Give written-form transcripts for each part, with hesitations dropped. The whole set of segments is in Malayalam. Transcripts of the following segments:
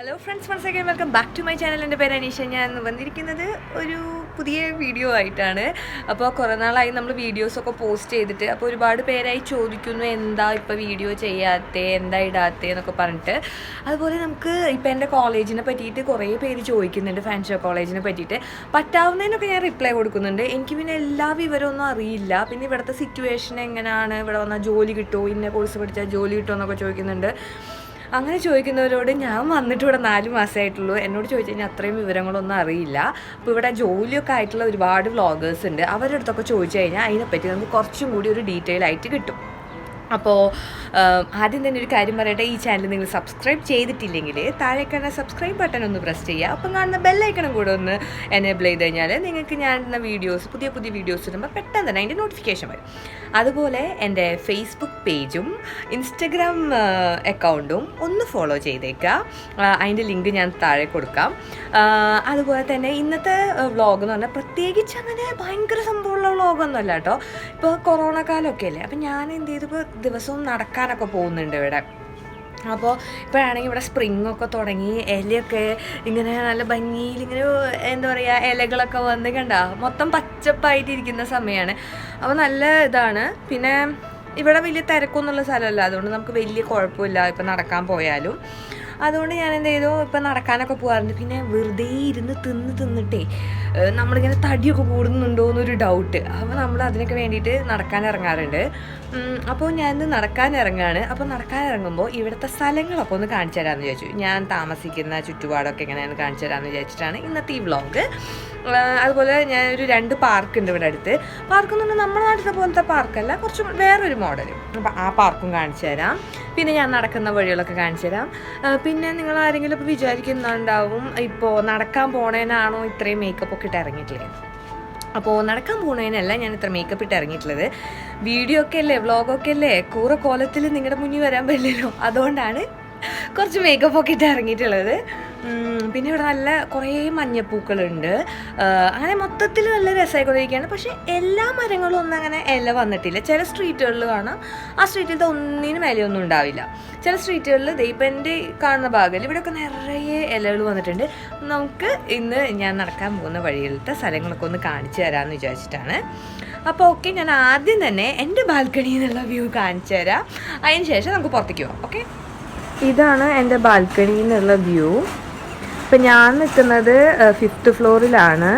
Hello friends, once again welcome back to my channel. എൻ്റെ പേര് അനീഷ. ഞാൻ വന്നിരിക്കുന്നത് ഒരു പുതിയ വീഡിയോ ആയിട്ടാണ്. അപ്പോൾ കുറേ നാളായി നമ്മൾ വീഡിയോസൊക്കെ പോസ്റ്റ് ചെയ്തിട്ട്, അപ്പോൾ ഒരുപാട് പേരായി ചോദിക്കുന്നു എന്താ ഇപ്പോൾ വീഡിയോ ചെയ്യാത്തേ, എന്താ ഇടാത്തേ എന്നൊക്കെ പറഞ്ഞിട്ട്. അതുപോലെ നമുക്ക് ഇപ്പോൾ എൻ്റെ കോളേജിനെ പറ്റിയിട്ട് കുറേ പേര് ചോദിക്കുന്നുണ്ട്, ഫാൻഷോ കോളേജിനെ പറ്റിയിട്ട്. പറ്റാവുന്നതിനൊക്കെ ഞാൻ റിപ്ലൈ കൊടുക്കുന്നുണ്ട്. എനിക്ക് പിന്നെ എല്ലാ വിവരമൊന്നും അറിയില്ല. പിന്നെ ഇവിടുത്തെ സിറ്റുവേഷൻ എങ്ങനെയാണ്, ഇവിടെ വന്നാൽ ജോലി കിട്ടുമോ, ഇന്ന കോഴ്സ് പഠിച്ചാൽ ജോലി കിട്ടുമോ എന്നൊക്കെ ചോദിക്കുന്നുണ്ട്. അങ്ങനെ ചോദിക്കുന്നവരോട് ഞാൻ വന്നിട്ട് ഇവിടെ 4 മാസമായിട്ടുള്ളൂ. എന്നോട് ചോദിച്ചു കഴിഞ്ഞാൽ അത്രയും വിവരങ്ങളൊന്നും അറിയില്ല. അപ്പോൾ ഇവിടെ ജോലിയൊക്കെ ആയിട്ടുള്ള ഒരുപാട് വ്ളോഗേഴ്സ് ഉണ്ട്. അവരുടെ അടുത്തൊക്കെ ചോദിച്ചു കഴിഞ്ഞാൽ അതിനെപ്പറ്റി നമുക്ക് കുറച്ചും കൂടി ഒരു ഡീറ്റെയിൽ ആയിട്ട് കിട്ടും. അപ്പോൾ ആദ്യം തന്നെ ഒരു കാര്യം പറയട്ടെ, ഈ ചാനൽ നിങ്ങൾ സബ്സ്ക്രൈബ് ചെയ്തിട്ടില്ലെങ്കിൽ താഴെ കാണുന്ന സബ്സ്ക്രൈബ് ബട്ടൺ ഒന്ന് പ്രസ് ചെയ്യുക. അപ്പം കാണുന്ന ബെല്ലൈക്കണം കൂടെ ഒന്ന് എനേബിൾ ചെയ്ത് കഴിഞ്ഞാൽ നിങ്ങൾക്ക് ഞാൻ ഇടുന്ന വീഡിയോസ്, പുതിയ വീഡിയോസ് ഇടുമ്പോൾ പെട്ടെന്ന് തന്നെ അതിൻ്റെ നോട്ടിഫിക്കേഷൻ വരും. അതുപോലെ എൻ്റെ ഫേസ്ബുക്ക് പേജും ഇൻസ്റ്റഗ്രാം അക്കൗണ്ടും ഒന്ന് ഫോളോ ചെയ്തേക്കുക. അതിൻ്റെ ലിങ്ക് ഞാൻ താഴെ കൊടുക്കാം. അതുപോലെ തന്നെ ഇന്നത്തെ വ്ളോഗ് എന്ന് പറഞ്ഞാൽ പ്രത്യേകിച്ച് അങ്ങനെ ഭയങ്കര സംഭവമുള്ള വ്ളോഗൊന്നും അല്ല കേട്ടോ. ഇപ്പോൾ കൊറോണ കാലമൊക്കെ അല്ലേ, അപ്പം ഞാൻ എന്ത് ചെയ്തു, ഇപ്പോൾ ദിവസവും നടക്കാനൊക്കെ പോകുന്നുണ്ട് ഇവിടെ. അപ്പോൾ ഇപ്പോഴാണെങ്കിൽ ഇവിടെ സ്പ്രിങ്ങൊക്കെ തുടങ്ങി, ഇലയൊക്കെ ഇങ്ങനെ നല്ല ഭംഗിയിൽ ഇങ്ങനെ എന്താ പറയുക, ഇലകളൊക്കെ വന്ന് കണ്ട മൊത്തം പച്ചപ്പായിട്ടിരിക്കുന്ന സമയമാണ്. അപ്പോൾ നല്ല ഇതാണ്. പിന്നെ ഇവിടെ വലിയ തിരക്കൊന്നുള്ള സ്ഥലമല്ല, അതുകൊണ്ട് നമുക്ക് വലിയ കുഴപ്പമില്ല ഇപ്പം നടക്കാൻ പോയാലും. അതുകൊണ്ട് ഞാൻ എന്ത് ചെയ്തു, ഇപ്പം നടക്കാനൊക്കെ പോകാറുണ്ട്. പിന്നെ വെറുതെ ഇരുന്ന് തിന്നിട്ടേ നമ്മളിങ്ങനെ തടിയൊക്കെ കൂടുന്നുണ്ടോ എന്നൊരു ഡൗട്ട്. അപ്പോൾ നമ്മൾ അതിനൊക്കെ വേണ്ടിയിട്ട് നടക്കാൻ ഇറങ്ങാറുണ്ട്. അപ്പോൾ ഞാനിന്ന് നടക്കാൻ ഇറങ്ങുകയാണ്. അപ്പോൾ നടക്കാൻ ഇറങ്ങുമ്പോൾ ഇവിടുത്തെ സ്ഥലങ്ങളൊക്കെ ഒന്ന് കാണിച്ചു തരാമെന്ന് വിചാരിച്ചു. ഞാൻ താമസിക്കുന്ന ചുറ്റുപാടൊക്കെ എങ്ങനെയാണ് കാണിച്ചു തരാമെന്ന് വിചാരിച്ചിട്ടാണ് ഇന്നത്തെ ഈ വ്ളോഗ്. അതുപോലെ ഞാനൊരു 2 പാർക്കുണ്ട് ഇവിടെ അടുത്ത്. പാർക്ക് എന്ന് പറഞ്ഞാൽ നമ്മുടെ നാട്ടിലെ പോലത്തെ പാർക്കല്ല, കുറച്ച് വേറൊരു മോഡൽ. അപ്പോൾ ആ പാർക്കും കാണിച്ചു തരാം. പിന്നെ ഞാൻ നടക്കുന്ന വഴികളൊക്കെ കാണിച്ചു തരാം. പിന്നെ നിങ്ങൾ ആരെങ്കിലും ഇപ്പോൾ വിചാരിക്കുന്നുണ്ടാവും, ഇപ്പോൾ നടക്കാൻ പോണേനാണോ ഇത്രയും മേക്കപ്പ് ഒക്കെ ഇട്ട് ഇറങ്ങിയിട്ടില്ലേ. അപ്പോൾ നടക്കാൻ പോകുന്നതിനല്ല ഞാൻ ഇത്ര മേക്കപ്പ് ഇട്ട് ഇറങ്ങിയിട്ടുള്ളത്. വീഡിയോ ഒക്കെ അല്ലേ, വ്ളോഗൊക്കെ അല്ലേ, കൂറെ കോലത്തിൽ നിങ്ങളുടെ മുന്നിൽ വരാൻ പറ്റില്ലല്ലോ. അതുകൊണ്ടാണ് കുറച്ച് മേക്കപ്പ് ഒക്കെ ഇട്ട് ഇറങ്ങിയിട്ടുള്ളത്. പിന്നെ ഇവിടെ നല്ല കുറേ മഞ്ഞപ്പൂക്കളുണ്ട്. അങ്ങനെ മൊത്തത്തിൽ നല്ല രസമായിക്കൊണ്ടിരിക്കുകയാണ്. പക്ഷേ എല്ലാ മരങ്ങളും ഒന്നും അങ്ങനെ ഇല വന്നിട്ടില്ല. ചില സ്ട്രീറ്റുകളിൽ കാണാം, ആ സ്ട്രീറ്റിലത്തെ ഒന്നിനും ഇലയൊന്നും ഉണ്ടാവില്ല. ചില സ്ട്രീറ്റുകളിൽ ഇപ്പം എൻ്റെ കാണുന്ന ഭാഗത്തിൽ ഇവിടെയൊക്കെ നിറയെ ഇലകൾ വന്നിട്ടുണ്ട്. നമുക്ക് ഇന്ന് ഞാൻ നടക്കാൻ പോകുന്ന വഴിയിലത്തെ സ്ഥലങ്ങളൊക്കെ ഒന്ന് കാണിച്ചു തരാമെന്ന് വിചാരിച്ചിട്ടാണ്. അപ്പോൾ ഓക്കെ, ഞാൻ ആദ്യം തന്നെ എൻ്റെ ബാൽക്കണിയിൽ നിന്നുള്ള വ്യൂ കാണിച്ചു തരാം. അതിന് ശേഷം നമുക്ക് പുറത്തേക്ക് പോകാം. ഓക്കെ, ഇതാണ് എൻ്റെ ബാൽക്കണിയിൽ നിന്നുള്ള വ്യൂ. ഇപ്പം ഞാൻ നിൽക്കുന്നത് 5th ഫ്ലോറിലാണ്.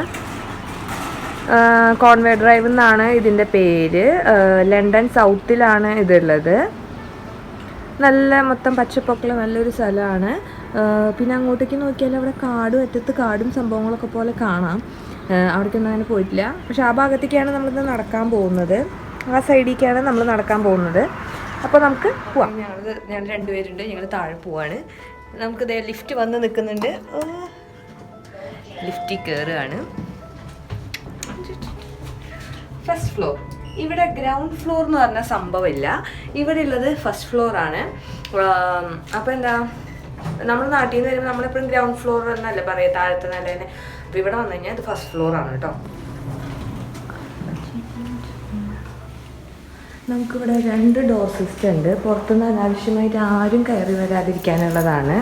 കോൺവേ ഡ്രൈവ് എന്നാണ് ഇതിൻ്റെ പേര്. ലണ്ടൻ സൗത്തിലാണ് ഇതുള്ളത്. നല്ല മൊത്തം പച്ചപ്പൊക്കെ നല്ലൊരു സ്ഥലമാണ്. പിന്നെ അങ്ങോട്ടേക്ക് നോക്കിയാൽ അവിടെ കാടും, അറ്റത്ത് കാടും സംഭവങ്ങളൊക്കെ പോലെ കാണാം. അവിടേക്കൊന്നും അങ്ങനെ പോയിട്ടില്ല. പക്ഷെ ആ ഭാഗത്തേക്കാണ് നമ്മളിന്ന് നടക്കാൻ പോകുന്നത്. ആ സൈഡിലേക്കാണ് നമ്മൾ നടക്കാൻ പോകുന്നത്. അപ്പോൾ നമുക്ക് പോവാം. ഞങ്ങൾ 2 പേരുണ്ട്, ഞങ്ങൾ താഴെ പോവാണ്. നമുക്ക് ലിഫ്റ്റ് വന്ന് നിൽക്കുന്നുണ്ട്. ലിഫ്റ്റിൽ കയറുകയാണ്. First floor. ഇവിടെ ഗ്രൗണ്ട് ഫ്ലോർ എന്ന് പറഞ്ഞ സംഭവമില്ല. ഇവിടെ ഉള്ളത് ഫസ്റ്റ് ഫ്ലോറാണ്. അപ്പോൾ എന്താ, നമ്മൾ നാട്ടിൽ നിന്ന് വരുമ്പോൾ നമ്മളെപ്പോഴും ഗ്രൗണ്ട് ഫ്ലോർ എന്നല്ലേ പറയുക, താഴത്തെ നില തന്നെ. അപ്പോൾ ഇവിടെ വന്നു കഴിഞ്ഞാൽ ഇത് ഫസ്റ്റ് ഫ്ലോറാണ് കേട്ടോ. നമുക്കിവിടെ 2 ഡോർ സിസ്റ്റം ഉണ്ട്. പുറത്തുനിന്ന് അനാവശ്യമായിട്ട് ആരും കയറി വരാതിരിക്കാനുള്ളതാണ്.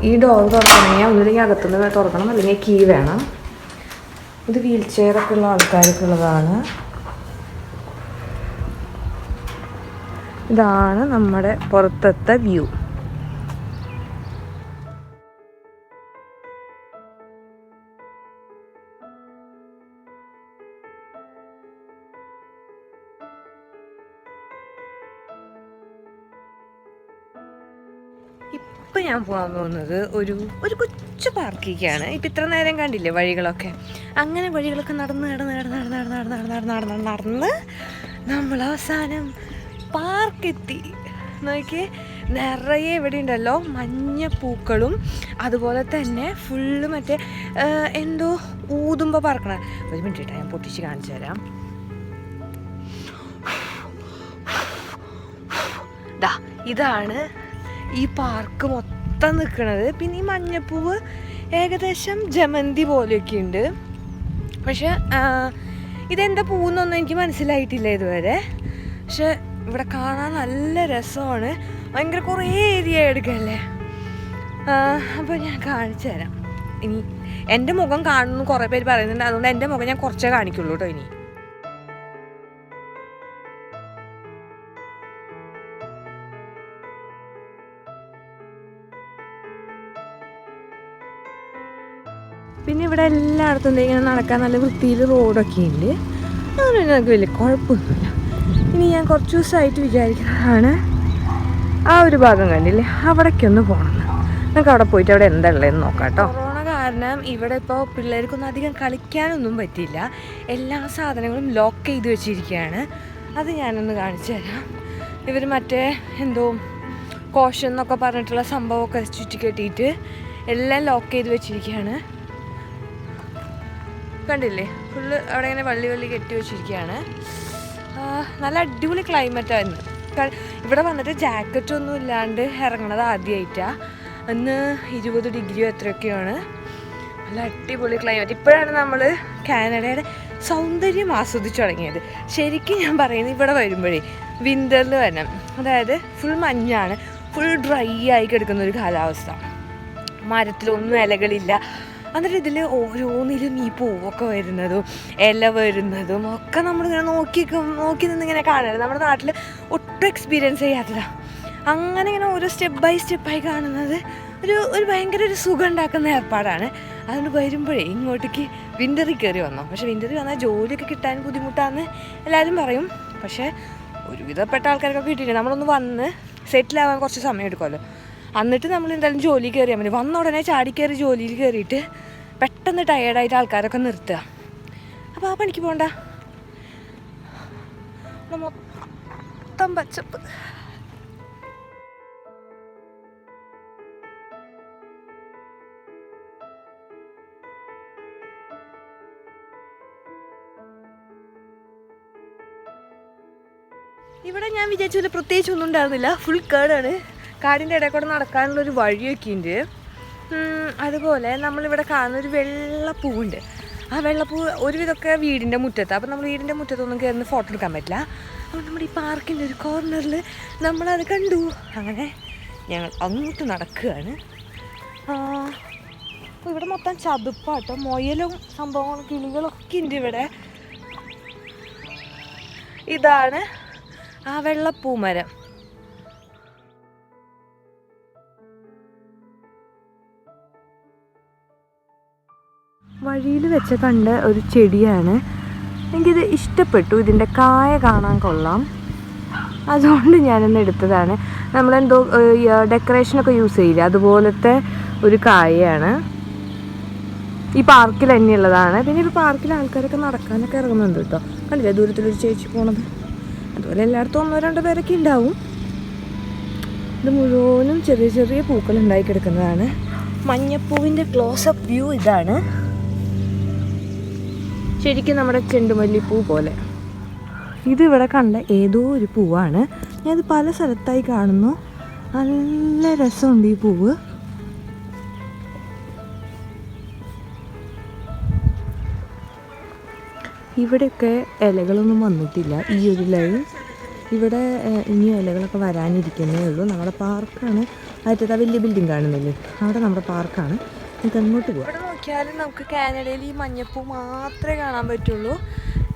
ഈ ഡോർ തുറക്കണമെങ്കിൽ ഒന്നില്ലെങ്കിൽ അകത്തുനിന്ന് തുറക്കണം, അല്ലെങ്കിൽ കീ വേണം. ഇത് വീൽ ചെയറൊക്കെ ഉള്ള ആൾക്കാർക്ക് ഉള്ളതാണ്. ഇതാണ് നമ്മുടെ പുറത്തത്തെ വ്യൂ. ഇപ്പം ഞാൻ പോകാൻ പോകുന്നത് ഒരു കൊച്ചു പാർക്കിലേക്കാണ്. ഇപ്പം ഇത്ര നേരം കണ്ടില്ലേ വഴികളൊക്കെ, അങ്ങനെ വഴികളൊക്കെ നടന്ന് നമ്മൾ അവസാനം പാർക്കെത്തി. നോക്കിയേ, നിറയെ ഇവിടെ ഉണ്ടല്ലോ മഞ്ഞപ്പൂക്കളും, അതുപോലെ തന്നെ ഫുള്ള് മറ്റേ എന്തോ ഊതുമ്പോൾ പറക്കണ. ഒരു മിനിറ്റ് ഞാൻ പൊട്ടിച്ച് കാണിച്ചു തരാം. ഇതാണ് ഈ പാർക്ക് മൊത്തം നിൽക്കുന്നത്. പിന്നെ ഈ മഞ്ഞപ്പൂവ് ഏകദേശം ജമന്തി പോലെയൊക്കെ ഉണ്ട്. പക്ഷെ ഇതെന്താ പൂവെന്നൊന്നും എനിക്ക് മനസ്സിലായിട്ടില്ല ഇതുവരെ. പക്ഷെ ഇവിടെ കാണാൻ നല്ല രസമാണ്. ഭയങ്കര കുറേ ഏരിയ എടുക്കല്ലേ. അപ്പോൾ ഞാൻ കാണിച്ചു തരാം. ഇനി എൻ്റെ മുഖം കാണുന്നു കുറേ പേര് പറയുന്നുണ്ട്, അതുകൊണ്ട് എൻ്റെ മുഖം ഞാൻ കുറച്ചേ കാണിക്കുള്ളൂ കേട്ടോ. ഇനി പിന്നെ ഇവിടെ എല്ലായിടത്തും ഇങ്ങനെ നടക്കാൻ നല്ല വൃത്തിയിൽ റോഡൊക്കെ ഉണ്ട്, അതുകൊണ്ട് നമുക്ക് വലിയ കുഴപ്പമൊന്നുമില്ല. ഇനി ഞാൻ കുറച്ച് ദിവസമായിട്ട് വിചാരിക്കുന്നതാണ് ആ ഒരു ഭാഗം കണ്ടില്ലേ, അവിടേക്കൊന്ന് പോകണമെന്ന്. നമുക്ക് അവിടെ പോയിട്ട് അവിടെ എന്താ ഉള്ളതെന്ന് നോക്കാം കേട്ടോ. കൊറോണ കാരണം ഇവിടെ ഇപ്പോൾ പിള്ളേർക്കൊന്നും അധികം കളിക്കാനൊന്നും പറ്റില്ല, എല്ലാ സാധനങ്ങളും ലോക്ക് ചെയ്ത് വെച്ചിരിക്കുകയാണ്. അത് ഞാനൊന്ന് കാണിച്ചു തരാം. ഇവർ മറ്റേ എന്തോ കോഷൻ എന്നൊക്കെ പറഞ്ഞിട്ടുള്ള സംഭവമൊക്കെ ചുറ്റി കെട്ടിയിട്ട് എല്ലാം ലോക്ക് ചെയ്ത് വെച്ചിരിക്കുകയാണ്. കണ്ടില്ലേ, ഫുള്ള് അവിടെ ഇങ്ങനെ വള്ളി കെട്ടി വെച്ചിരിക്കുകയാണ്. നല്ല അടിപൊളി ക്ലൈമറ്റായിരുന്നു. ഇവിടെ വന്നിട്ട് ജാക്കറ്റൊന്നും ഇല്ലാണ്ട് ഇറങ്ങണത് ആദ്യമായിട്ടാണ്. അന്ന് 20 ഡിഗ്രിയോ എത്രയൊക്കെയാണ്. നല്ല അടിപൊളി ക്ലൈമറ്റ്. ഇപ്പോഴാണ് നമ്മൾ കാനഡയുടെ സൗന്ദര്യം ആസ്വദിച്ചു തുടങ്ങിയത്. ശരിക്കും ഞാൻ പറയുന്നത് ഇവിടെ വരുമ്പോഴേ വിൻ്ററിൽ വരണം, അതായത് ഫുൾ മഞ്ഞാണ്, ഫുൾ ഡ്രൈ ആയി കിടക്കുന്ന ഒരു കാലാവസ്ഥ, മരത്തിലൊന്നും ഇലകളില്ല. എന്നിട്ട് ഇതിൽ ഓരോന്നിലും ഈ പൂവൊക്കെ വരുന്നതും ഇല വരുന്നതും ഒക്കെ നമ്മളിങ്ങനെ നോക്കി നിന്നിങ്ങനെ കാണരുത്. നമ്മുടെ നാട്ടിൽ ഒട്ടും എക്സ്പീരിയൻസ് ചെയ്യാത്തതാണ്. അങ്ങനെ ഇങ്ങനെ ഓരോ സ്റ്റെപ്പ് ബൈ സ്റ്റെപ്പായി കാണുന്നത് ഒരു ഭയങ്കര ഒരു സുഖം ഉണ്ടാക്കുന്ന ഏർപ്പാടാണ്. അതുകൊണ്ട് വരുമ്പോഴേ ഇങ്ങോട്ടേക്ക് വിൻ്ററിൽ കയറി വന്നോ. പക്ഷേ വിൻ്ററിൽ വന്നാൽ ജോലിയൊക്കെ കിട്ടാൻ ബുദ്ധിമുട്ടാണെന്ന് എല്ലാവരും പറയും. പക്ഷേ ഒരുവിധപ്പെട്ട ആൾക്കാർക്കൊക്കെ കിട്ടിയിട്ടുണ്ട്. നമ്മളൊന്ന് വന്ന് സെറ്റിലാവാൻ കുറച്ച് സമയം എടുക്കുമല്ലോ. എന്നിട്ട് നമ്മൾ എന്തായാലും ജോലി കയറിയാൽ മതി. വന്ന ഉടനെ ചാടിക്കയറി ജോലിയിൽ കയറിയിട്ട് പെട്ടെന്ന് ടയേർഡായിട്ട് ആൾക്കാരൊക്കെ നിർത്തുക. അപ്പോൾ ആ പണിക്ക് പോകണ്ട. മൊത്തം പച്ചപ്പ്. ഇവിടെ ഞാൻ വിചാരിച്ച പ്രത്യേകിച്ചൊന്നും ഉണ്ടായിരുന്നില്ല, ഫുൾ കേടാണ്. കാടിൻ്റെ ഇടയിൽ കൂടെ നടക്കാനുള്ളൊരു വഴിയൊക്കെ ഉണ്ട്. അതുപോലെ നമ്മളിവിടെ കാണുന്നൊരു വെള്ളപ്പൂവുണ്ട്. ആ വെള്ളപ്പൂ ഒരുവിധമൊക്കെ വീടിൻ്റെ മുറ്റത്താണ്. അപ്പോൾ നമ്മൾ വീടിൻ്റെ മുറ്റത്തൊന്നും കയറുന്ന ഫോട്ടോ എടുക്കാൻ പറ്റില്ല. അപ്പോൾ നമ്മുടെ ഈ പാർക്കിൻ്റെ ഒരു കോർണറിൽ നമ്മളത് കണ്ടു. അങ്ങനെ ഞങ്ങൾ അങ്ങോട്ട് നടക്കുകയാണ്. ഇവിടെ മൊത്തം ചതുപ്പാട്ടോ, മൊയലും സംഭവങ്ങളും കിളികളൊക്കെ ഉണ്ട് ഇവിടെ. ഇതാണ് ആ വെള്ളപ്പൂ മരം. വഴിയിൽ വെച്ച് കണ്ട ഒരു ചെടിയാണ്. എനിക്കിത് ഇഷ്ടപ്പെട്ടു, ഇതിൻ്റെ കായ കാണാൻ കൊള്ളാം, അതുകൊണ്ട് ഞാനൊന്ന് എടുത്തതാണ്. നമ്മളെന്തോ ഡെക്കറേഷനൊക്കെ യൂസ് ചെയ്യില്ല, അതുപോലത്തെ ഒരു കായയാണ്. ഈ പാർക്കിൽ തന്നെയുള്ളതാണ്. പിന്നെ ഇപ്പോൾ പാർക്കിൽ ആൾക്കാരൊക്കെ നടക്കാനൊക്കെ ഇറങ്ങുന്നുണ്ട് കേട്ടോ. കണ്ടില്ലേ ദൂരത്തിലൊരു ചേച്ചി പോണത്. അതുപോലെ എല്ലായിടത്തും 1-2 പേരൊക്കെ ഉണ്ടാവും. ഇത് മുഴുവനും ചെറിയ ചെറിയ പൂക്കൾ ഉണ്ടായി കിടക്കുന്നതാണ്. മഞ്ഞപ്പൂവിൻ്റെ ക്ലോസപ്പ് വ്യൂ ഇതാണ്. ശരിക്കും നമ്മുടെ ചെണ്ടുമല്ലിപ്പൂ പോലെ. ഇതിവിടെ കണ്ട ഏതോ ഒരു പൂവാണ്. ഞാനത് പല സ്ഥലത്തായി കാണുന്നു. നല്ല രസമുണ്ട് ഈ പൂവ്. ഇവിടെയൊക്കെ ഇലകളൊന്നും വന്നിട്ടില്ല. ഈ ഒരു ലൈൻ ഇവിടെ ഇനി ഇലകളൊക്കെ വരാനിരിക്കുന്നേ ഉള്ളൂ. നമ്മുടെ പാർക്കാണ്. ആദ്യത്തെ വലിയ ബിൽഡിംഗ് കാണുന്നില്ലേ, അവിടെ നമ്മുടെ പാർക്കാണ്. നമുക്ക് അങ്ങോട്ട് പോകാം. ഇവിടെ നോക്കിയാലും നമുക്ക് കാനഡയിൽ ഈ മഞ്ഞപ്പൂ മാത്രമേ കാണാൻ പറ്റുള്ളൂ.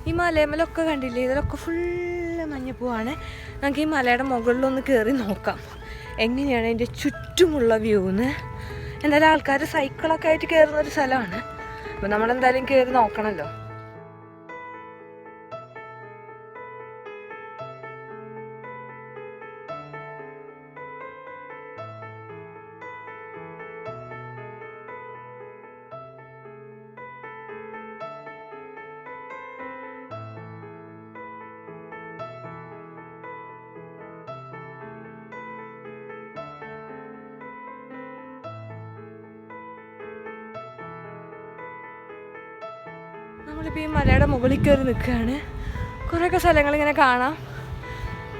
ഈ മലയമലൊക്കെ കണ്ടില്ലേ, ഇതിലൊക്കെ ഫുള്ള് മഞ്ഞപ്പൂവാണ്. നമുക്ക് ഈ മലയുടെ മുകളിലൊന്ന് കയറി നോക്കാം എങ്ങനെയാണ് അതിൻ്റെ ചുറ്റുമുള്ള വ്യൂന്ന്. എന്തായാലും ആൾക്കാർ സൈക്കിളൊക്കെ ആയിട്ട് കയറുന്നൊരു സ്ഥലമാണ്. അപ്പോൾ നമ്മളെന്തായാലും കയറി നോക്കണമല്ലോ. നമ്മളിപ്പോൾ ഈ മലയുടെ മുകളിൽ കയറി നിൽക്കുകയാണ്. കുറേയൊക്കെ സ്ഥലങ്ങളിങ്ങനെ കാണാം,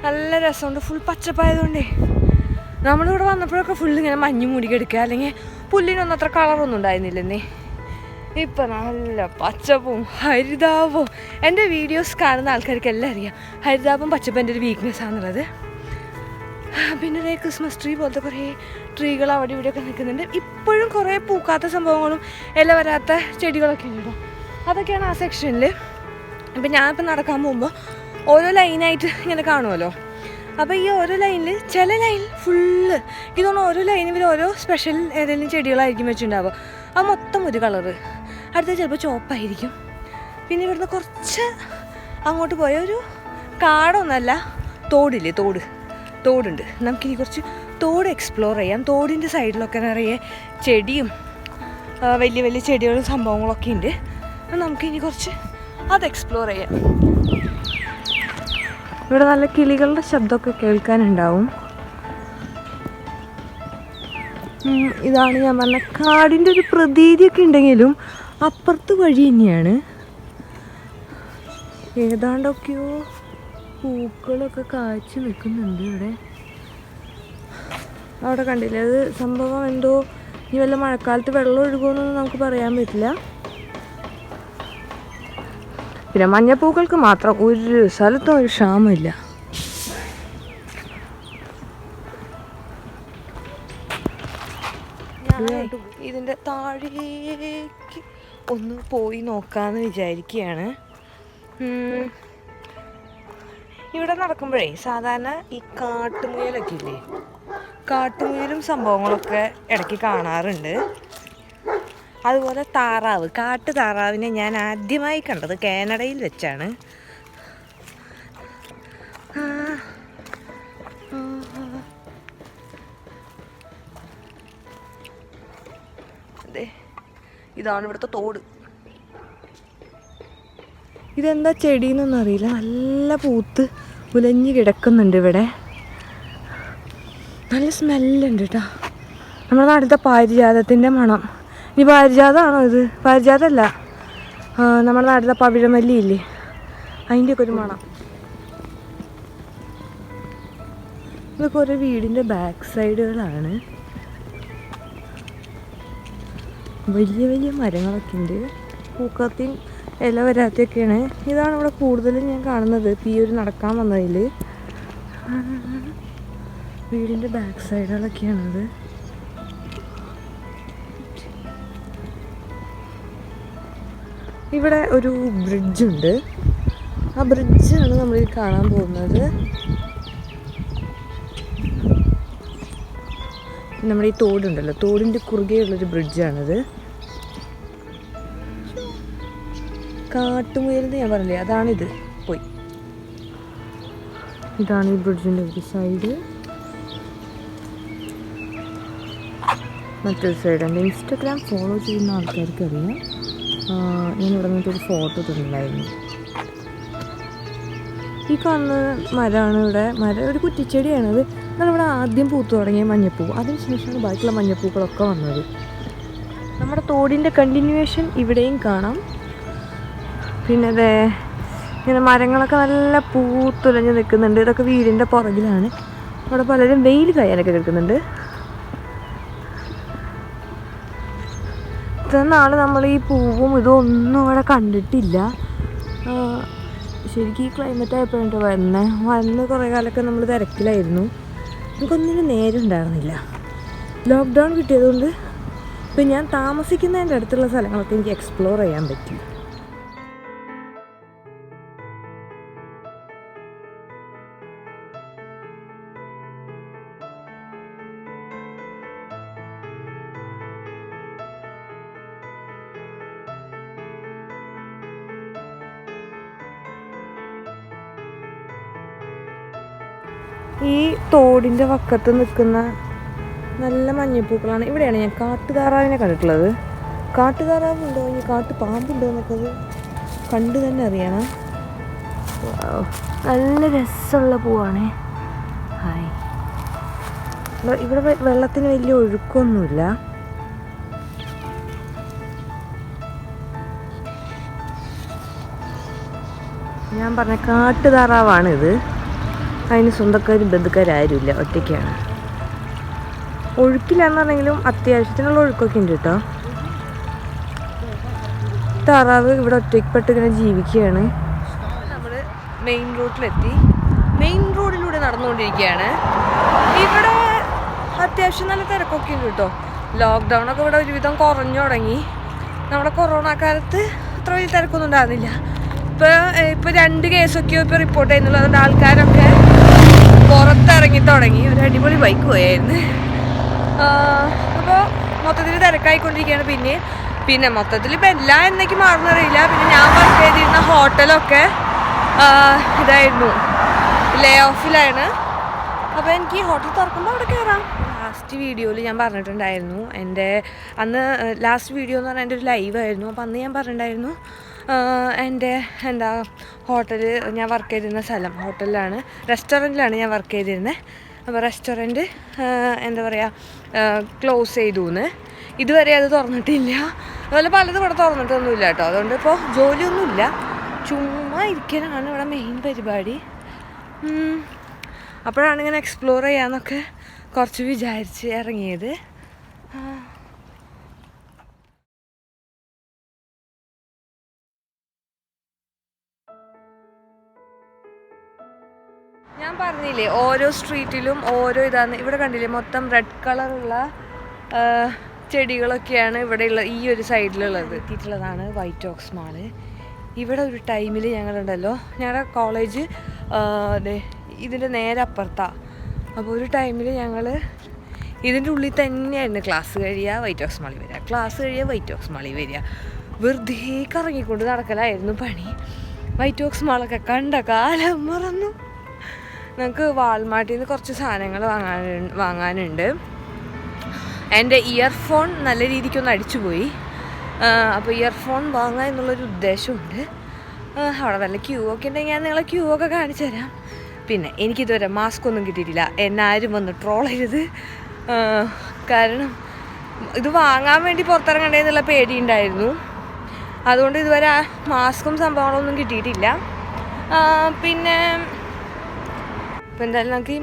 നല്ല രസമുണ്ട്. ഫുൾ പച്ചപ്പായതുകൊണ്ടേ നമ്മളിവിടെ വന്നപ്പോഴൊക്കെ ഫുള്ളിങ്ങനെ മഞ്ഞ് മൂടി കിടക്കുക, അല്ലെങ്കിൽ പുല്ലിനൊന്നും അത്ര കളറൊന്നും ഉണ്ടായിരുന്നില്ലെന്നേ. ഇപ്പം നല്ല പച്ചപ്പും ഹരിതാപവും. എൻ്റെ വീഡിയോസ് കാണുന്ന ആൾക്കാർക്കെല്ലാം അറിയാം ഹരിതാപം പച്ചപ്പൻ്റെ ഒരു വീക്ക്നെസ് ആണെന്നുള്ളത്. പിന്നെ ഒരു ക്രിസ്മസ് ട്രീ പോലത്തെ കുറേ ട്രീകൾ അവിടെ ഇവിടെയൊക്കെ നിൽക്കുന്നുണ്ട്. ഇപ്പോഴും കുറേ പൂക്കാത്ത സംഭവങ്ങളും ഇല വരാത്ത ചെടികളൊക്കെ ഉണ്ട് കേട്ടോ. അതൊക്കെയാണ് ആ സെക്ഷനിൽ. ഇപ്പം ഞാനിപ്പോൾ നടക്കാൻ പോകുമ്പോൾ ഓരോ ലൈനായിട്ട് ഇങ്ങനെ കാണുമല്ലോ. അപ്പോൾ ഈ ഓരോ ലൈനിൽ ചില ലൈനിൽ ഫുള്ള് ഇതൊന്നും ഓരോ ലൈനിൽ ഇവർ ഓരോ സ്പെഷ്യൽ ഏതെങ്കിലും ചെടികളായിരിക്കും വെച്ചിട്ടുണ്ടാവുക. അത് മൊത്തം ഒരു കളറ്, അടുത്ത ചിലപ്പോൾ ചുവപ്പായിരിക്കും. പിന്നെ ഇവിടുന്ന് കുറച്ച് അങ്ങോട്ട് പോയ ഒരു കാടൊന്നല്ല, തോടില്ലേ, തോടുണ്ട്. നമുക്കിനി കുറച്ച് തോട് എക്സ്പ്ലോർ ചെയ്യാം. തോടിൻ്റെ സൈഡിലൊക്കെ നിറയെ ചെടിയും വലിയ വലിയ ചെടികളും സംഭവങ്ങളൊക്കെ ഉണ്ട്. അപ്പം നമുക്കിനി കുറച്ച് അത് എക്സ്പ്ലോർ ചെയ്യാം. ഇവിടെ നല്ല കിളികളുടെ ശബ്ദമൊക്കെ കേൾക്കാനുണ്ടാവും. ഇതാണ് ഞാൻ പറഞ്ഞ കാടിൻ്റെ ഒരു പ്രതീതിയൊക്കെ ഉണ്ടെങ്കിലും അപ്പുറത്ത് വഴി തന്നെയാണ്. ഏതാണ്ടൊക്കെയോ പൂക്കളൊക്കെ കായ്ച്ച് നിൽക്കുന്നുണ്ട് ഇവിടെ. അവിടെ കണ്ടില്ലേ, അത് സംഭവം എന്തോ ഇനി വല്ല മഴക്കാലത്ത് വെള്ളം ഒഴുകുമെന്നൊന്നും നമുക്ക് പറയാൻ പറ്റില്ല. പിന്നെ മഞ്ഞപ്പൂക്കൾക്ക് മാത്രം ഒരു സ്ഥലത്തും ഒരു ക്ഷാമമില്ല. ഇതിൻ്റെ താഴേക്ക് ഒന്ന് പോയി നോക്കാമെന്ന് വിചാരിക്കുകയാണ്. ഇവിടെ നടക്കുമ്പോഴേ സാധാരണ ഈ കാട്ടുമുയലൊക്കെ ഇല്ലേ, കാട്ടുമുയലും സംഭവങ്ങളൊക്കെ ഇടയ്ക്ക് കാണാറുണ്ട്. അതുപോലെ താറാവ്, കാട്ടു താറാവിനെ ഞാൻ ആദ്യമായി കണ്ടത് കാനഡയിൽ വെച്ചാണ്. അതെ, ഇതാണ് ഇവിടുത്തെ തോട്. ഇതെന്താ ചെടിയെന്നൊന്നും അറിയില്ല, നല്ല പൂത്ത് ഉലഞ്ഞ് കിടക്കുന്നുണ്ട് ഇവിടെ. നല്ല സ്മെല്ലുണ്ട് കേട്ടോ. നമ്മുടെ നാട്ടിലത്തെ പാരിജാതത്തിൻ്റെ മണം. ഇനി പാരിജാതമാണോ ഇത്? പാരിജാതമല്ല, നമ്മുടെ നാട്ടിലെ പവിഴമല്ലി ഇല്ലേ, അതിൻ്റെയൊക്കെ ഒരു മണം. ഇതൊക്കെ ഓരോ വീടിൻ്റെ ബാക്ക് സൈഡുകളാണ്. വലിയ വലിയ മരങ്ങളൊക്കെ ഉണ്ട്, പൂക്കാത്തയും ഇല വരാത്തൊക്കെയാണ്. ഇതാണ് ഇവിടെ കൂടുതലും ഞാൻ കാണുന്നത് ഇപ്പോൾ ഈ ഒരു നടക്കാൻ വന്നതിൽ. വീടിൻ്റെ ബാക്ക് സൈഡുകളൊക്കെയാണത്. ഇവിടെ ഒരു ബ്രിഡ്ജുണ്ട്. ആ ബ്രിഡ്ജാണ് നമ്മൾ കാണാൻ പോകുന്നത്. നമ്മുടെ ഈ തോടുണ്ടല്ലോ, തോടിൻ്റെ കുറുകെയുള്ളൊരു ബ്രിഡ്ജാണിത്. കാട്ടുമുയലെന്ന് ഞാൻ പറഞ്ഞില്ലേ, അതാണിത്. പോയി, ഇതാണ് ഈ ബ്രിഡ്ജിൻ്റെ ഒരു സൈഡ്. മറ്റൊരു സൈഡ് എൻ്റെ ഇൻസ്റ്റഗ്രാം ഫോളോ ചെയ്യുന്ന ആൾക്കാർക്ക് അറിയാം. ഞാൻ ഇവിടെ നിന്നൊരു ഫോട്ടോ തന്നിട്ടുണ്ടായിരുന്നു. ഈ കാണുന്ന മരമാണ് ഇവിടെ. മരം ഒരു കുറ്റിച്ചെടിയാണത്. നമ്മളിവിടെ ആദ്യം പൂത്തു തുടങ്ങിയ മഞ്ഞപ്പൂ, അതിനുശേഷമാണ് ബാക്കിയുള്ള മഞ്ഞപ്പൂക്കളൊക്കെ വന്നത്. നമ്മുടെ തോടിൻ്റെ കണ്ടിന്യൂവേഷൻ ഇവിടെയും കാണാം. പിന്നെ അതെ, ഇങ്ങനെ മരങ്ങളൊക്കെ നല്ല പൂത്തുലഞ്ഞ് നിൽക്കുന്നുണ്ട്. ഇതൊക്കെ വീടിൻ്റെ പുറകിലാണ്. അവിടെ പലരും വെയിൽ കായാനൊക്കെ നിൽക്കുന്നുണ്ട്. ഇത്ര നാൾ നമ്മൾ ഈ പൂവും ഇതൊന്നും ഇവിടെ കണ്ടിട്ടില്ല. ശരിക്കും ഈ ക്ലൈമറ്റ് ആയപ്പോഴാണ് വന്ന് കുറേ കാലമൊക്കെ നമ്മൾ തിരക്കിലായിരുന്നു. നമുക്കൊന്നിനും നേരം ഉണ്ടായിരുന്നില്ല. ലോക്ക്ഡൗൺ കിട്ടിയതുകൊണ്ട് ഇപ്പം ഞാൻ താമസിക്കുന്നതിൻ്റെ അടുത്തുള്ള സ്ഥലങ്ങളൊക്കെ എനിക്ക് എക്സ്പ്ലോർ ചെയ്യാൻ പറ്റി. ഈ തോടിൻ്റെ വക്കത്ത് നിൽക്കുന്ന നല്ല മഞ്ഞപ്പൂക്കളാണ്. ഇവിടെയാണ് ഞാൻ കാട്ടുതാറാവിനെ കണ്ടിട്ടുള്ളത്. കാട്ടുതാറാവ് ഉണ്ടോ, ഇനി കാട്ടുപാമ്പുണ്ടോ എന്നൊക്കെ അത് കണ്ട് തന്നെ അറിയണം. നല്ല രസമുള്ള പൂവാണ്. ഹായ്, ഇവിടെ വെള്ളത്തിന് വലിയ ഒഴുക്കൊന്നുമില്ല. ഞാൻ പറഞ്ഞ കാട്ടുതാറാവാണിത്. അതിന് സ്വന്തക്കാരും ബന്ധുക്കാരാരുമില്ല, ഒറ്റയ്ക്കാണ്. ഒഴുക്കില്ലാന്നുണ്ടെങ്കിലും അത്യാവശ്യത്തിനുള്ള ഒഴുക്കൊക്കെ ഉണ്ട് കേട്ടോ. താറാവ് ഇവിടെ ഒറ്റയ്ക്കപ്പെട്ട് ഇങ്ങനെ ജീവിക്കുകയാണ്. നമ്മൾ മെയിൻ റോഡിലെത്തി. മെയിൻ റോഡിലൂടെ നടന്നുകൊണ്ടിരിക്കുകയാണ്. ഇവിടെ അത്യാവശ്യം നല്ല തിരക്കൊക്കെ ഉണ്ട് കേട്ടോ. ലോക്ക്ഡൗണൊക്കെ ഇവിടെ ഒരുവിധം കുറഞ്ഞു തുടങ്ങി. നമ്മുടെ കൊറോണ കാലത്ത് അത്ര വലിയ തിരക്കൊന്നും ഉണ്ടാകുന്നില്ല. ഇപ്പോൾ 2 കേസൊക്കെയോ ഇപ്പോൾ റിപ്പോർട്ട് ചെയ്യുന്നുള്ളൂ. അതുകൊണ്ട് ആൾക്കാരൊക്കെ പുറത്തിറങ്ങി തുടങ്ങി. ഒരു അടിപൊളി ബൈക്ക് പോയായിരുന്നു. അപ്പോൾ മൊത്തത്തിൽ തിരക്കായിക്കൊണ്ടിരിക്കുകയാണ്. പിന്നെ മൊത്തത്തിൽ ഇപ്പം എല്ലാം എന്നേക്ക് മാറുന്നറിയില്ല. പിന്നെ ഞാൻ വർക്ക് ചെയ്തിരുന്ന ഹോട്ടലൊക്കെ ഇതായിരുന്നു, ലേ ഓഫിലാണ്. അപ്പോൾ എനിക്ക് ഹോട്ടൽ തുറക്കുമ്പോൾ അവിടെ കയറാം. ലാസ്റ്റ് വീഡിയോയിൽ ഞാൻ പറഞ്ഞിട്ടുണ്ടായിരുന്നു, എൻ്റെ അന്ന് ലാസ്റ്റ് വീഡിയോ എന്ന് പറഞ്ഞാൽ എൻ്റെ ഒരു ലൈവായിരുന്നു. അപ്പോൾ അന്ന് ഞാൻ പറഞ്ഞിട്ടുണ്ടായിരുന്നു എൻ്റെ ഹോട്ടൽ, ഞാൻ വർക്ക് ചെയ്തിരുന്ന സ്ഥലം ഹോട്ടലിലാണ്, റെസ്റ്റോറൻറ്റിലാണ് ഞാൻ വർക്ക് ചെയ്തിരുന്നത്. അപ്പോൾ റെസ്റ്റോറൻറ്റ് ക്ലോസ് ചെയ്തു എന്ന്. ഇതുവരെ അത് തുറന്നിട്ടില്ല. അതുപോലെ പലതും ഇവിടെ തുറന്നിട്ടൊന്നുമില്ല കേട്ടോ. അതുകൊണ്ട് ഇപ്പോൾ ജോലിയൊന്നുമില്ല, ചുമ്മാ ഇരിക്കലാണ് ഇവിടെ മെയിൻ പരിപാടി. അപ്പോഴാണ് ഇങ്ങനെ എക്സ്പ്ലോർ ചെയ്യാമെന്നൊക്കെ കുറച്ച് വിചാരിച്ച് ഇറങ്ങിയത്. ഞാൻ പറഞ്ഞില്ലേ ഓരോ സ്ട്രീറ്റിലും ഓരോ ഇതാണ്. ഇവിടെ കണ്ടില്ലേ മൊത്തം റെഡ് കളറുള്ള ചെടികളൊക്കെയാണ് ഇവിടെയുള്ള ഈ ഒരു സൈഡിലുള്ളത്. എത്തിയിട്ടുള്ളതാണ് വൈറ്റ് ഓക്സ് മാള്. ഇവിടെ ഒരു ടൈമിൽ ഞങ്ങളുണ്ടല്ലോ, ഞങ്ങളുടെ കോളേജ് ഇതിൻ്റെ നേരെ അപ്പുറത്താണ്. അപ്പോൾ ഒരു ടൈമിൽ ഞങ്ങൾ ഇതിൻ്റെ ഉള്ളിൽ തന്നെയായിരുന്നു ക്ലാസ് കഴിയുക, വൈറ്റ് ഓക്സ് മാളിൽ വരിക, ക്ലാസ് കഴിയുക, വൈറ്റ് ഓക്സ് മാളിൽ വരിക. വെറുതെ കറങ്ങിക്കൊണ്ട് നടക്കലായിരുന്നു പണി. വൈറ്റ് ഓക്സ് മാളൊക്കെ കണ്ട കാലം മറന്നു. നമുക്ക് വാൾമാർട്ടിൽ നിന്ന് കുറച്ച് സാധനങ്ങൾ വാങ്ങാനുണ്ട്. എൻ്റെ ഇയർഫോൺ നല്ല രീതിക്കൊന്ന് അടിച്ചുപോയി. അപ്പോൾ ഇയർഫോൺ വാങ്ങുക എന്നുള്ളൊരു ഉദ്ദേശമുണ്ട്. അവിടെ വല്ല ക്യൂ ഒക്കെ ഉണ്ടെങ്കിൽ ഞാൻ നിങ്ങളെ ക്യൂ ഒക്കെ കാണിച്ചു തരാം. പിന്നെ എനിക്കിതുവരെ മാസ്ക് ഒന്നും കിട്ടിയിട്ടില്ല. എന്നെ ആരും വന്ന് ട്രോൾ ചെയ്ത്, കാരണം ഇത് വാങ്ങാൻ വേണ്ടി പുറത്തിറങ്ങണ്ടേന്നുള്ള പേടിയുണ്ടായിരുന്നു. അതുകൊണ്ട് ഇതുവരെ മാസ്കും സംഭവങ്ങളൊന്നും കിട്ടിയിട്ടില്ല. പിന്നെ ഇപ്പം എന്തായാലും നമുക്ക് ഈ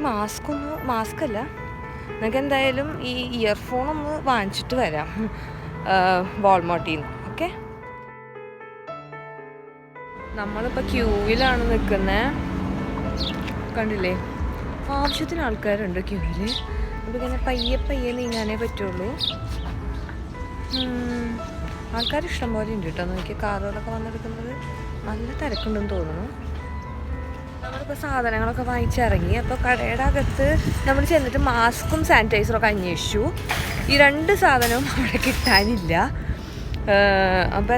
മാസ്കല്ല, നമുക്ക് എന്തായാലും ഈ ഇയർഫോണൊന്ന് വാങ്ങിച്ചിട്ട് വരാം വാൾമാർട്ടിൽ നിന്ന്. ഓക്കെ, നമ്മളിപ്പോൾ ക്യൂവിലാണ് നിൽക്കുന്നത്. കണ്ടില്ലേ, ആവശ്യത്തിന് ആൾക്കാരുണ്ട് ക്യൂവിൽ. അപ്പോൾ ഇങ്ങനെ പയ്യെ നീങ്ങാനേ പറ്റുള്ളൂ. ആൾക്കാർ ഇഷ്ടം പോലെ ഉണ്ട് കേട്ടോ. നോക്കി കാറുകളൊക്കെ വന്നെടുക്കുന്നത് നല്ല തിരക്കുണ്ടെന്ന് തോന്നുന്നു. നമ്മളിപ്പോൾ സാധനങ്ങളൊക്കെ വാങ്ങിച്ചിറങ്ങി. അപ്പോൾ കടയുടെ അകത്ത് നമ്മൾ ചെന്നിട്ട് മാസ്കും സാനിറ്റൈസറൊക്കെ അന്വേഷിച്ചു. ഈ 2 സാധനവും അവിടെ കിട്ടാനില്ല. അപ്പോൾ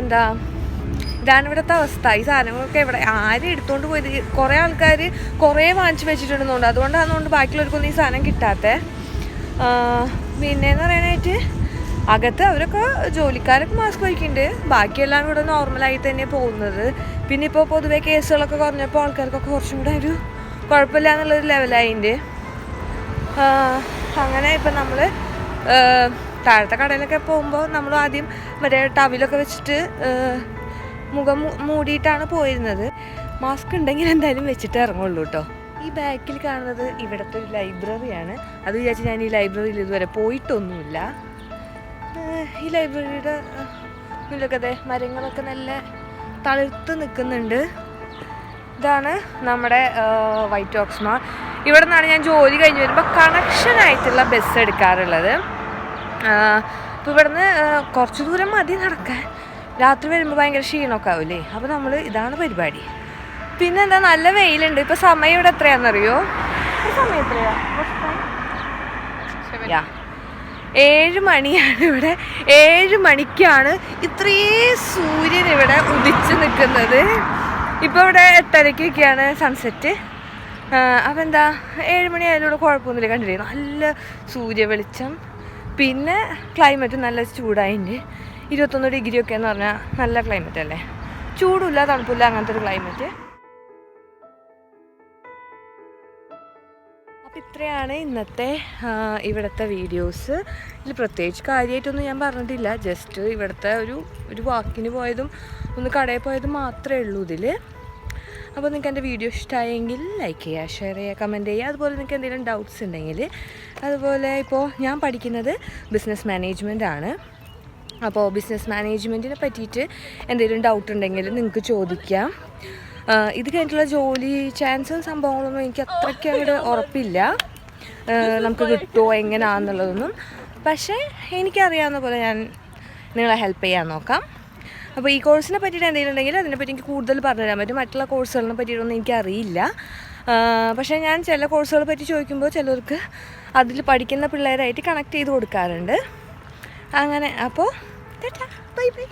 ഇതാണ് ഇവിടുത്തെ അവസ്ഥ. ഈ സാധനങ്ങളൊക്കെ ഇവിടെ ആരും എടുത്തുകൊണ്ട് പോയത്. കുറേ ആൾക്കാർ കുറേ വാങ്ങിച്ച് വെച്ചിട്ടുണ്ടെന്നുണ്ട്. അതുകൊണ്ടാണെന്നുകൊണ്ട് ബാക്കിയുള്ളവർക്കൊന്നും ഈ സാധനം കിട്ടാത്തത്. പിന്നെയെന്ന് പറയാനായിട്ട് അകത്ത് അവരൊക്കെ ജോലിക്കാരൊക്കെ മാസ്ക് വയ്ക്കുന്നുണ്ട്. ബാക്കിയെല്ലാം ഇവിടെ നോർമലായി തന്നെ പോകുന്നത്. പിന്നെ ഇപ്പോൾ പൊതുവെ കേസുകളൊക്കെ കുറഞ്ഞപ്പോൾ ആൾക്കാർക്കൊക്കെ കുറച്ചും കൂടെ ഒരു കുഴപ്പമില്ല എന്നുള്ളൊരു ലെവലായിട്ടുണ്ട്. അങ്ങനെ ഇപ്പം നമ്മൾ താഴത്തെ കടയിലൊക്കെ പോകുമ്പോൾ നമ്മൾ ആദ്യം മറ്റേ ടവലൊക്കെ വെച്ചിട്ട് മുഖം മൂടിയിട്ടാണ് പോയിരുന്നത്. മാസ്ക് ഉണ്ടെങ്കിൽ എന്തായാലും വെച്ചിട്ട് ഇറങ്ങുള്ളൂ കേട്ടോ. ഈ ബാക്കിൽ കാണുന്നത് ഇവിടുത്തെ ഒരു ലൈബ്രറിയാണ്. അത് വിചാരിച്ച് ഞാൻ ഈ ലൈബ്രറിയിൽ ഇതുവരെ പോയിട്ടൊന്നുമില്ല. ഈ ലൈബ്രറിയുടെ മുന്നിലൊക്കെ മരങ്ങളൊക്കെ നല്ല തളിർത്ത് നിൽക്കുന്നുണ്ട്. ഇതാണ് നമ്മുടെ വൈറ്റ് ഓക്സ് മാൾ. ഇവിടെ നിന്നാണ് ഞാൻ ജോലി കഴിഞ്ഞ് വരുമ്പോൾ കണക്ഷനായിട്ടുള്ള ബസ് എടുക്കാറുള്ളത്. അപ്പോൾ ഇവിടുന്ന് കുറച്ച് ദൂരം മതി നടക്കാൻ. രാത്രി വരുമ്പോൾ ഭയങ്കര ക്ഷീണമൊക്കെ ആവില്ലേ. അപ്പോൾ ഇതാണ് പരിപാടി. പിന്നെ എന്താ, നല്ല വെയിലുണ്ട്. ഇപ്പോൾ സമയം ഇവിടെ എത്രയാണെന്നറിയോ? സമയം എത്രയാ? 7 മണിയാണ് ഇവിടെ. 7 മണിക്കാണ് ഇത്രയും സൂര്യൻ ഇവിടെ ഉദിച്ച് നിൽക്കുന്നത്. ഇപ്പോൾ ഇവിടെ 8:30-ക്കൊക്കെയാണ് സൺസെറ്റ്. അപ്പോൾ 7 മണി ആയതിനോട് കുഴപ്പമൊന്നുമില്ല. കണ്ടില്ലേ, നല്ല സൂര്യ വെളിച്ചം. പിന്നെ ക്ലൈമറ്റ് നല്ല ചൂടായിട്ടുണ്ട്. 21 ഡിഗ്രിയൊക്കെ എന്ന് പറഞ്ഞാൽ നല്ല ക്ലൈമറ്റ് അല്ലേ. ചൂടില്ല തണുപ്പില്ല, അങ്ങനത്തെ ഒരു ക്ലൈമറ്റ്. അപ്പോൾ ഇത്രയാണ് ഇന്നത്തെ ഇവിടുത്തെ വീഡിയോസ്. ഇതിൽ പ്രത്യേകിച്ച് കാര്യമായിട്ടൊന്നും ഞാൻ പറഞ്ഞിട്ടില്ല. ജസ്റ്റ് ഇവിടുത്തെ ഒരു വാക്കിന് പോയതും ഒന്ന് കടയിൽ പോയതും മാത്രമേ ഉള്ളൂ ഇതിൽ. അപ്പോൾ നിങ്ങൾക്ക് എൻ്റെ വീഡിയോ ഇഷ്ടമായെങ്കിൽ ലൈക്ക് ചെയ്യുക, ഷെയർ ചെയ്യുക, കമൻറ്റ് ചെയ്യുക. അതുപോലെ നിങ്ങൾക്ക് എന്തെങ്കിലും ഡൗട്ട്സ് ഉണ്ടെങ്കിൽ, അതുപോലെ ഇപ്പോൾ ഞാൻ പഠിക്കുന്നത് ബിസിനസ് മാനേജ്മെൻ്റ് ആണ്. അപ്പോൾ ബിസിനസ് മാനേജ്മെൻറ്റിനെ പറ്റിയിട്ട് എന്തെങ്കിലും ഡൗട്ട് ഉണ്ടെങ്കിൽ നിങ്ങൾക്ക് ചോദിക്കാം. ഇത് കഴിഞ്ഞിട്ടുള്ള ജോലി ചാൻസും സംഭവങ്ങളൊന്നും എനിക്ക് അത്രയ്ക്ക് അങ്ങോട്ട് ഉറപ്പില്ല, നമുക്ക് കിട്ടുമോ എങ്ങനെയാണെന്നുള്ളതൊന്നും. പക്ഷേ എനിക്കറിയാവുന്ന പോലെ ഞാൻ നിങ്ങളെ ഹെൽപ്പ് ചെയ്യാൻ നോക്കാം. അപ്പോൾ ഈ കോഴ്സിനെ പറ്റിയിട്ട് എന്തെങ്കിലും ഉണ്ടെങ്കിൽ അതിനെപ്പറ്റി എനിക്ക് കൂടുതൽ പറഞ്ഞു തരാൻ പറ്റും. മറ്റുള്ള കോഴ്സുകളെ പറ്റിയിട്ടൊന്നും എനിക്കറിയില്ല. പക്ഷേ ഞാൻ ചില കോഴ്സുകളെ പറ്റി ചോദിക്കുമ്പോൾ ചിലർക്ക് അതിൽ പഠിക്കുന്ന പിള്ളേരായിട്ട് കണക്ട് ചെയ്ത് കൊടുക്കാറുണ്ട്. അങ്ങനെ അപ്പോൾ ബൈ ബൈ.